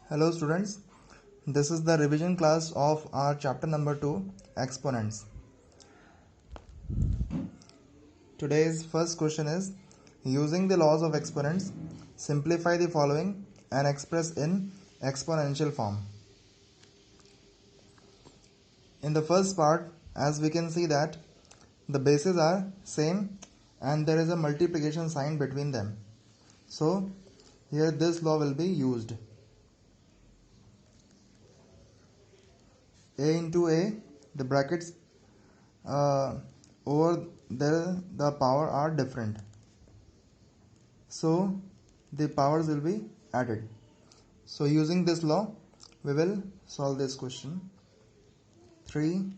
Hello students, this is the revision class of our chapter number 2, Exponents. Today's first question is, using the laws of exponents, simplify the following and express in exponential form. In the first part, as we can see that the bases are same and there is a multiplication sign between them. So here this law will be used. A into A, the brackets over there the power are different, so the powers will be added. So using this law we will solve this question. 3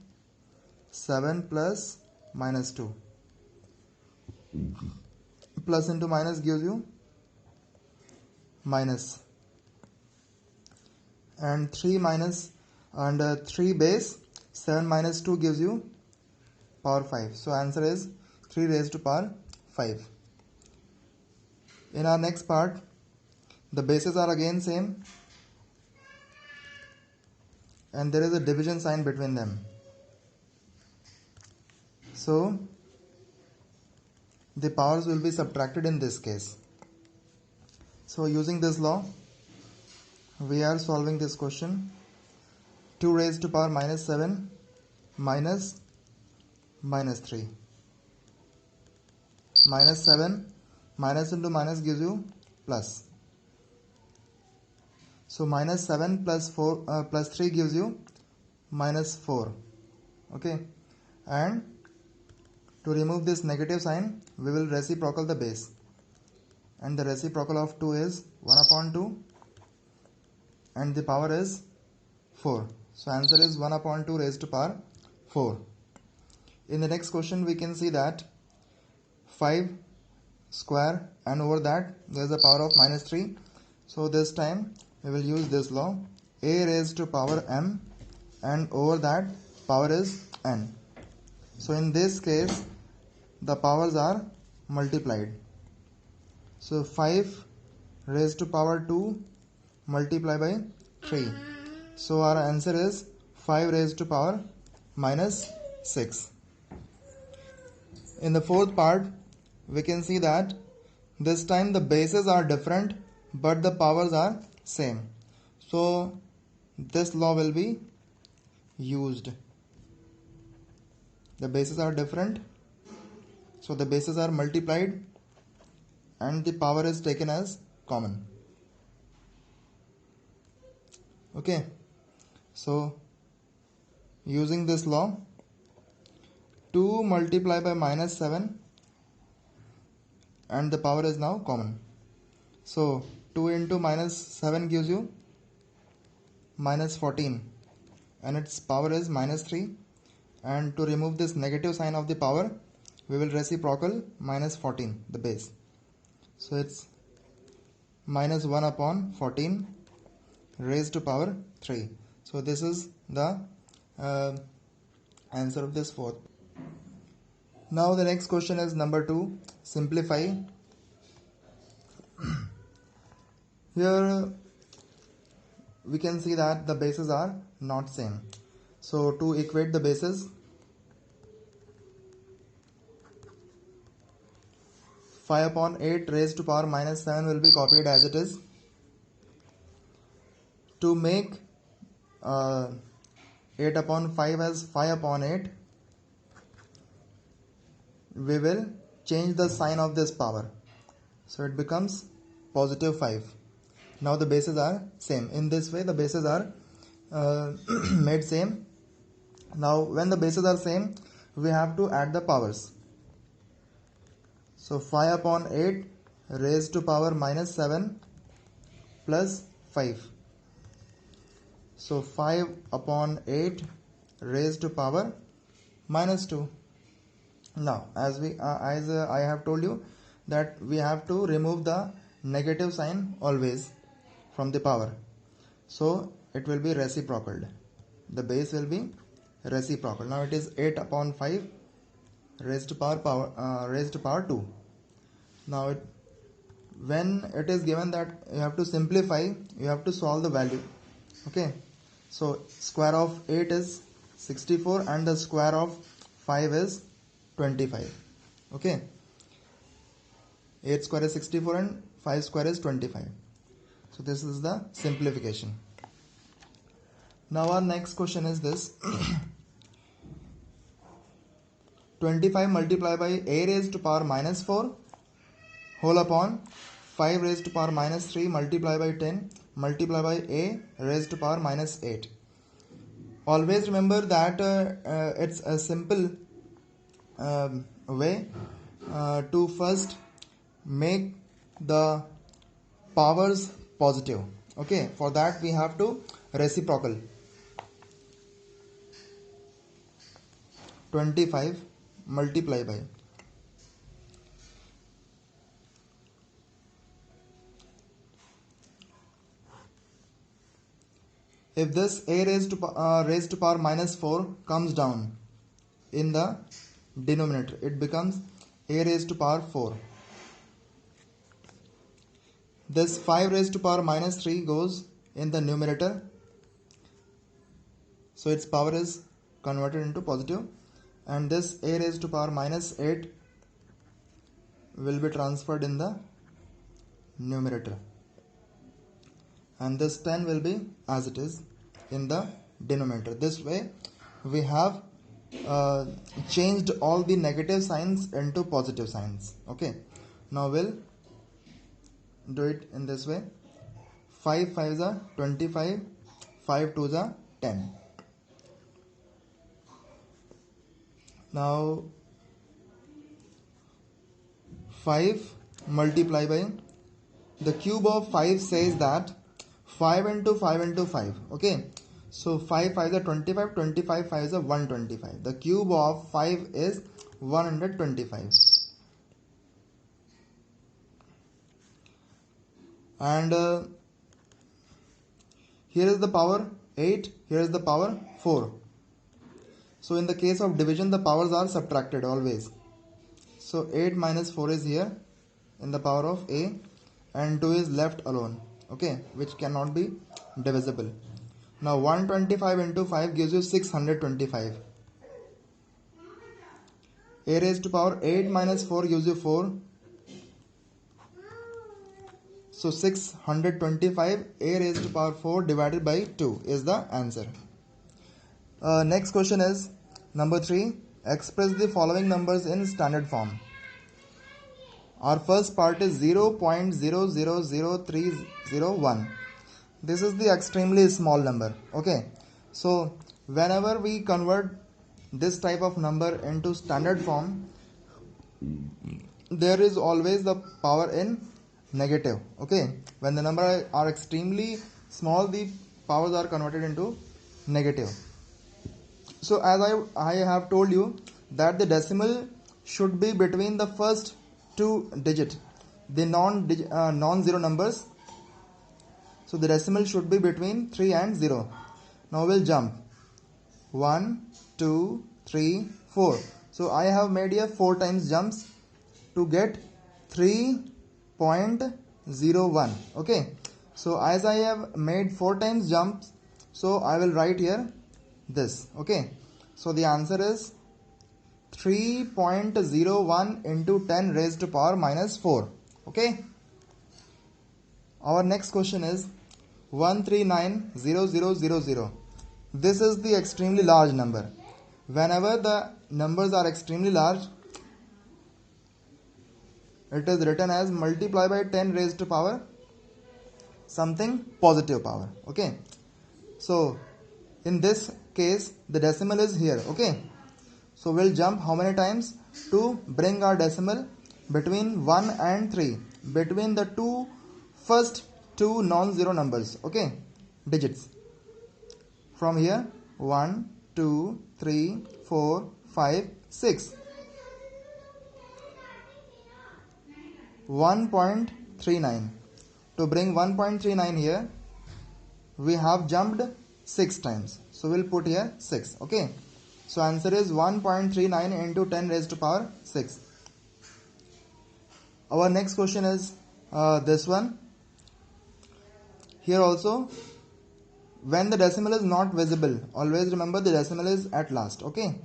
7 plus minus 2, plus into minus gives you minus, and 3 base 7 minus 2 gives you power 5. So answer is 3 raised to power 5. In our next part, the bases are again same and there is a division sign between them. So the powers will be subtracted in this case. So using this law, we are solving this question. 2 raised to power minus 7 minus minus 3. Minus 7 minus into minus gives you plus. So minus 7 plus 4 plus 3 gives you minus 4. Okay, and to remove this negative sign, we will reciprocal the base, and the reciprocal of 2 is 1 upon 2 and the power is 4. So answer is 1 upon 2 raised to power 4. In the next question we can see that 5 square and over that there is a power of minus 3. So this time we will use this law, a raised to power m and over that power is n. So in this case the powers are multiplied. So 5 raised to power 2 multiplied by 3. So our answer is 5 raised to power minus 6. In the fourth part, we can see that this time the bases are different but the powers are same. So this law will be used. The bases are different, so the bases are multiplied and the power is taken as common. Okay, so using this law, 2 multiplied by minus 7 and the power is now common. So 2 into minus 7 gives you minus 14 and its power is minus 3, and to remove this negative sign of the power we will reciprocal minus 14 the base. So it's minus 1 upon 14 raised to power 3. So this is the answer of this fourth. Now the next question is number 2, simplify. Here we can see that the bases are not same. So to equate the bases, 5 upon 8 raised to power minus 7 will be copied as it is. To make 8 upon 5 as 5 upon 8, we will change the sign of this power. So it becomes positive 5. Now the bases are same. In this way the bases are made same. Now when the bases are same, we have to add the powers. So 5 upon 8 raised to power minus 7 plus 5. So 5 upon 8 raised to power minus 2. Now as I have told you that we have to remove the negative sign always from the power. So it will be reciprocal. The base will be reciprocal. Now it is 8 upon 5 raised to power 2. Now when it is given that you have to simplify, you have to solve the value. Okay, so square of 8 is 64 and the square of 5 is 25. Okay, 8 square is 64 and 5 square is 25. So this is the simplification. Now our next question is this. 25 multiplied by a raised to power minus 4 whole upon 5 raised to power minus 3 multiplied by 10 multiplied by a raised to power minus 8. Always remember that it's a simple way to first make the powers positive. Okay, for that we have to reciprocal. 25 multiply by if this a raised to power minus 4 comes down in the denominator, it becomes a raised to power 4. This 5 raised to power minus 3 goes in the numerator, so its power is converted into positive, and this a raised to power minus 8 will be transferred in the numerator, and this 10 will be as it is in the denominator. This way we have changed all the negative signs into positive signs. Okay, now we'll do it in this way. 5 5s are 25, 5 2s are 10. Now 5 multiply by the cube of 5 says that 5 into 5 into 5. Okay, so 5 5s are 25, 25 5s are 125. The cube of 5 is 125. And here is the power 8, here is the power 4. So in the case of division, the powers are subtracted always. So 8 minus 4 is here in the power of a, and 2 is left alone. Okay, which cannot be divisible. Now 125 into 5 gives you 625. A raised to power 8 minus 4 gives you 4. So 625 a raised to power 4 divided by 2 is the answer. Next question is number 3. Express the following numbers in standard form. Our first part is 0.000301. This is the extremely small number. Okay, so whenever we convert this type of number into standard form, there is always the power in negative. Okay, when the number are extremely small, the powers are converted into negative. So as I have told you that the decimal should be between the first two digit, the non-zero numbers. So the decimal should be between 3 and 0. Now we'll jump 1 2 3 4. So I have made here 4 times jumps to get 3.01. Okay, so as I have made 4 times jumps, so I will write here this. Okay, so the answer is 3.01 into 10 raised to power minus 4. Okay, our next question is 1390000. This is the extremely large number. Whenever the numbers are extremely large, it is written as multiply by 10 raised to power something positive power. Okay, so in this case the decimal is here. Okay, so we'll jump how many times to bring our decimal between 1 and 3, between the first two non-zero numbers. Okay, digits. From here 1 2 3 4 5 6. 1.39. To bring 1.39 here, we have jumped 6 times. So we'll put here 6. Okay, so answer is 1.39 into 10 raised to power 6. Our next question is this one here also. When the decimal is not visible, always remember the decimal is at last. Okay,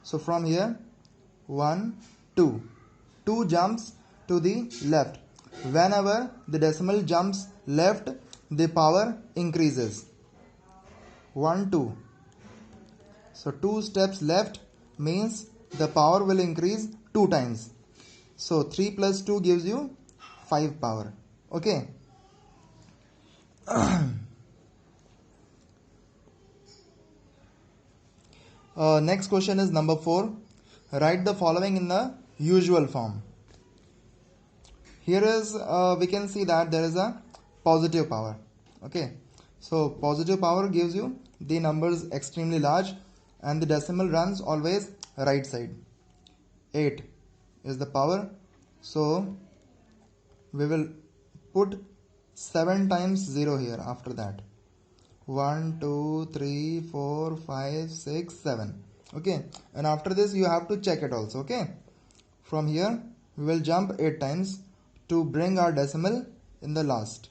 so from here 1 2 2 jumps to the left. Whenever the decimal jumps left, the power increases. 1 2, so 2 steps left means the power will increase 2 times. So 3 plus 2 gives you 5 power. Okay. Next question is number 4. Write the following in the usual form. Here is we can see that there is a positive power. Okay, so positive power gives you the numbers extremely large and the decimal runs always right side. 8 is the power, so we will put 7 times 0 here after that. 1 2 3 4 5 6 7. Okay, and after this you have to check it also. Okay, from here we will jump 8 times to bring our decimal in the last.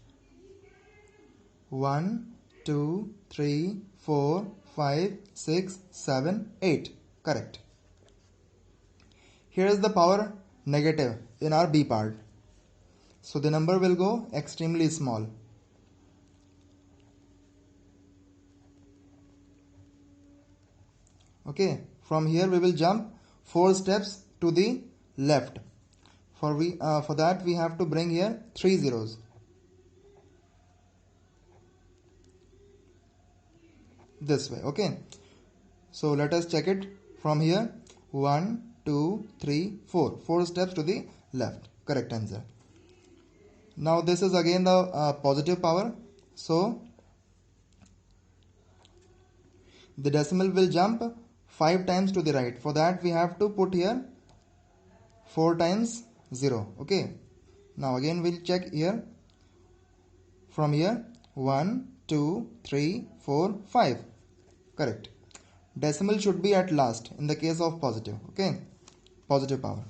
1 2 3 4 5 6 7 8. Correct. Here is the power negative in our B part, so the number will go extremely small. Okay, from here we will jump 4 steps to the left. For that we have to bring here 3 zeros. This way. Okay, so let us check it from here. 1 2 3 4. 4 steps to the left. Correct answer. Now this is again the positive power, so the decimal will jump 5 times to the right. For that we have to put here 4 times 0. Okay, now again we'll check here. From here 1 2 3 4 5. Correct. Decimal should be at last in the case of positive. Okay, positive power.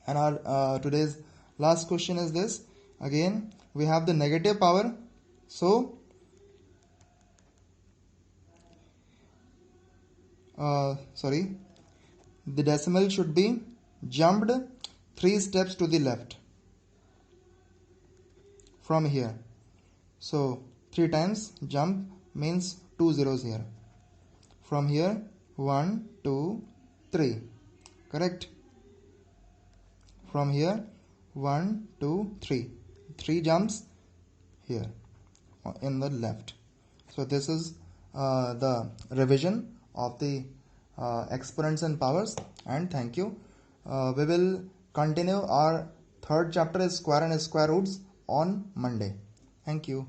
And our today's last question is this. Again we have the negative power, so the decimal should be jumped 3 steps to the left from here. So 3 times jump means 2 zeros here. From here 1 2 3. Correct. From here 1 2 3. 3 jumps here in the left. So this is the revision of the exponents and powers, and thank you. We will continue our third chapter is square and square roots on Monday. Thank you.